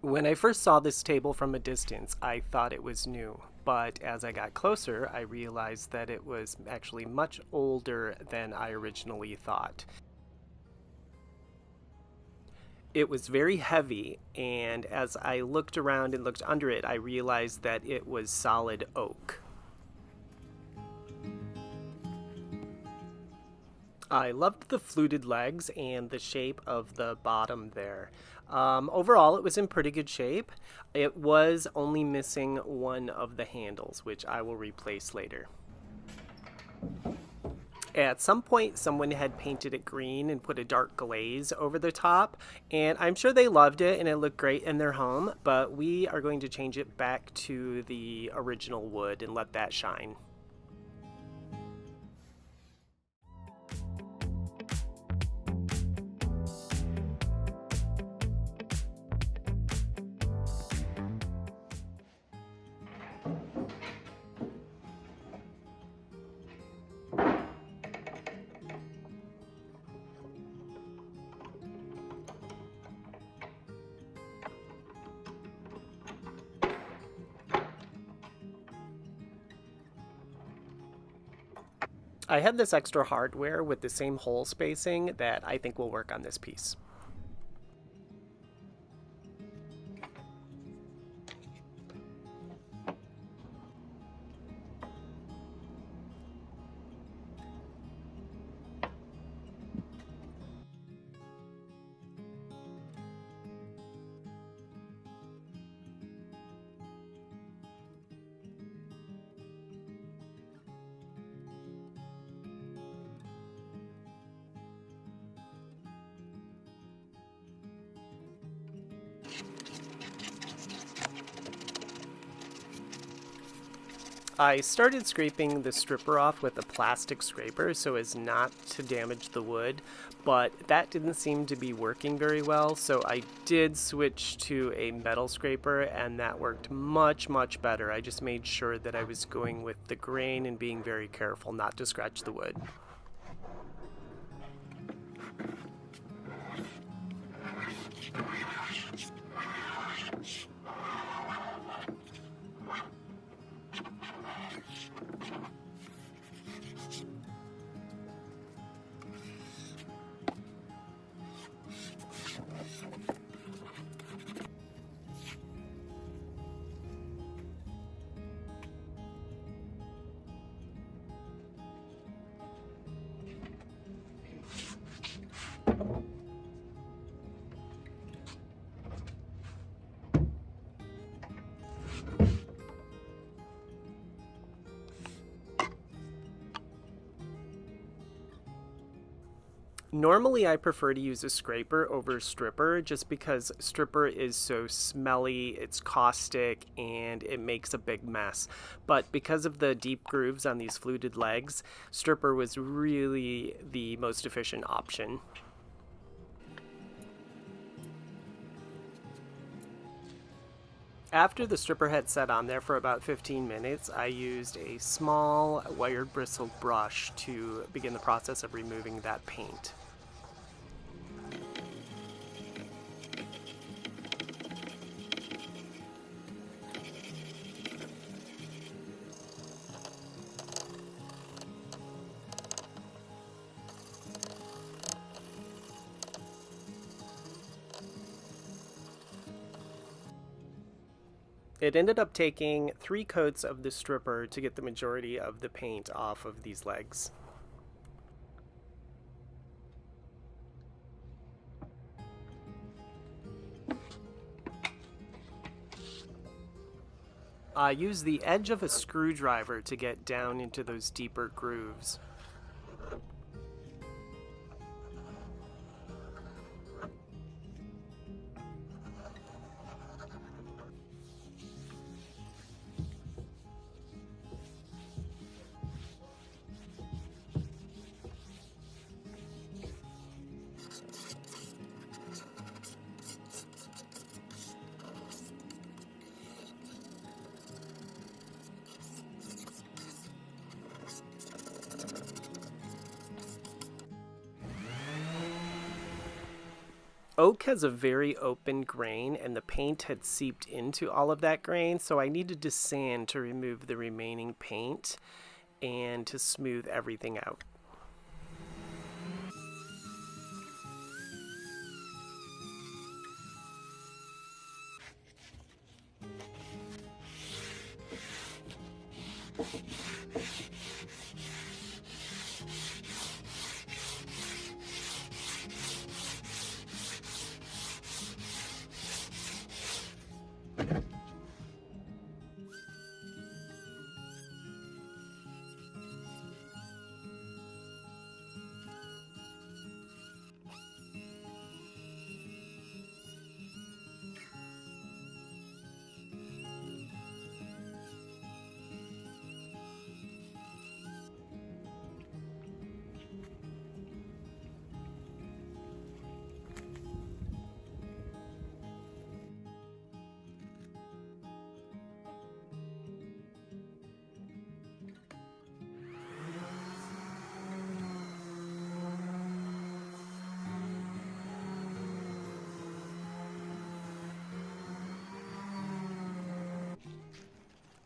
When I first saw this table from a distance, I thought it was new, but as I got closer, I realized that it was actually much older than I originally thought. It was very heavy, and as I looked around and looked under it, I realized that it was solid oak. I loved the fluted legs and the shape of the bottom there. Overall, it was in pretty good shape. It was only missing one of the handles, which I will replace later. At some point, someone had painted it green and put a dark glaze over the top, and I'm sure they loved it and it looked great in their home, but we are going to change it back to the original wood and let that shine. I had this extra hardware with the same hole spacing that I think will work on this piece. I started scraping the stripper off with a plastic scraper so as not to damage the wood, but that didn't seem to be working very well, so I did switch to a metal scraper and that worked much better. I just made sure that I was going with the grain and being very careful not to scratch the wood. Normally, I prefer to use a scraper over stripper just because stripper is so smelly, it's caustic, and it makes a big mess. But because of the deep grooves on these fluted legs, stripper was really the most efficient option. After the stripper had set on there for about 15 minutes, I used a small wired bristle brush to begin the process of removing that paint. It ended up taking 3 coats of the stripper to get the majority of the paint off of these legs. I used the edge of a screwdriver to get down into those deeper grooves. oak has a very open grain, and the paint had seeped into all of that grain, so I needed to sand to remove the remaining paint and to smooth everything out.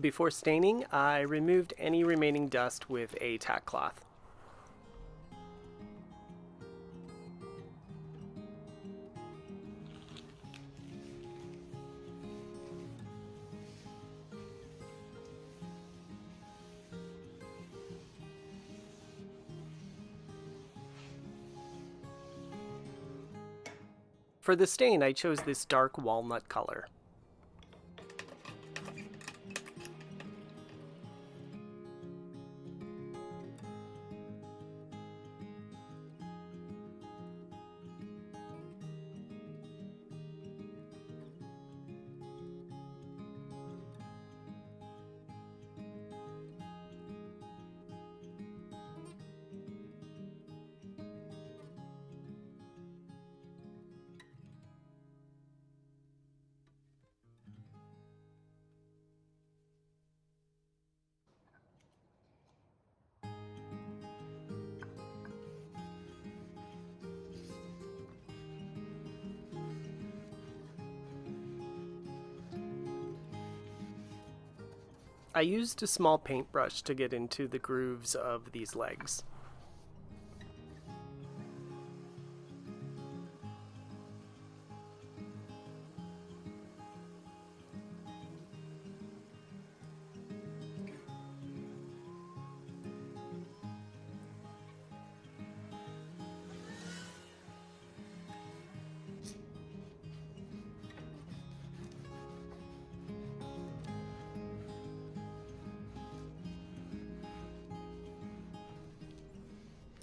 Before staining, I removed any remaining dust with a tack cloth. For the stain, I chose this dark walnut color. I used a small paintbrush to get into the grooves of these legs.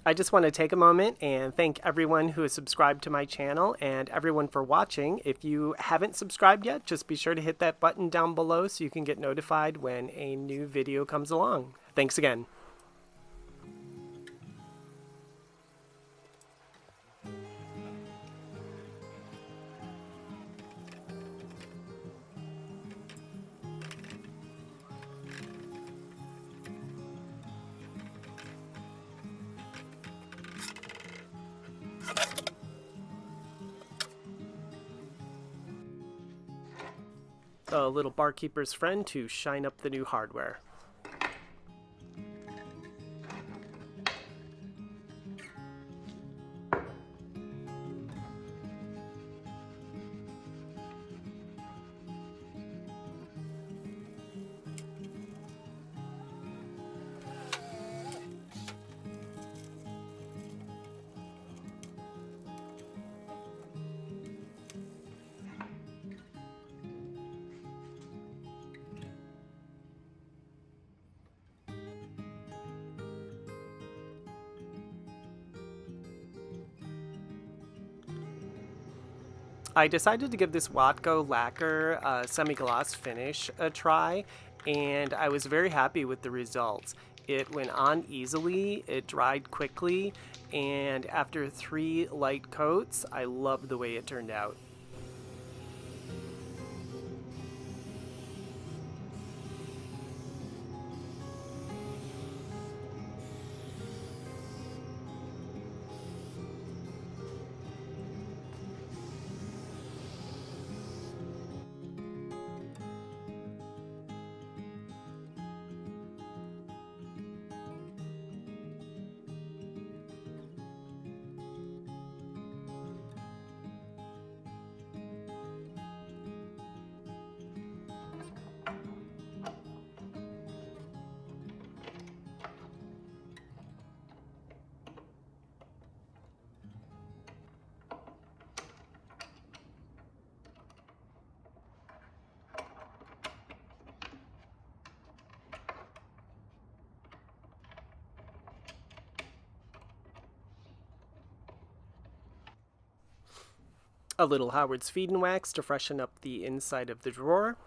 I just want to take a moment and thank everyone who has subscribed to my channel and everyone for watching. If you haven't subscribed yet, just be sure to hit that button down below so you can get notified when a new video comes along. Thanks again. A little barkeeper's friend to shine up the new hardware. I decided to give this Watco Lacquer semi-gloss finish a try, and I was very happy with the results. It went on easily, it dried quickly, and after 3 light coats, I loved the way it turned out. A little Howard's Feed and Wax to freshen up the inside of the drawer.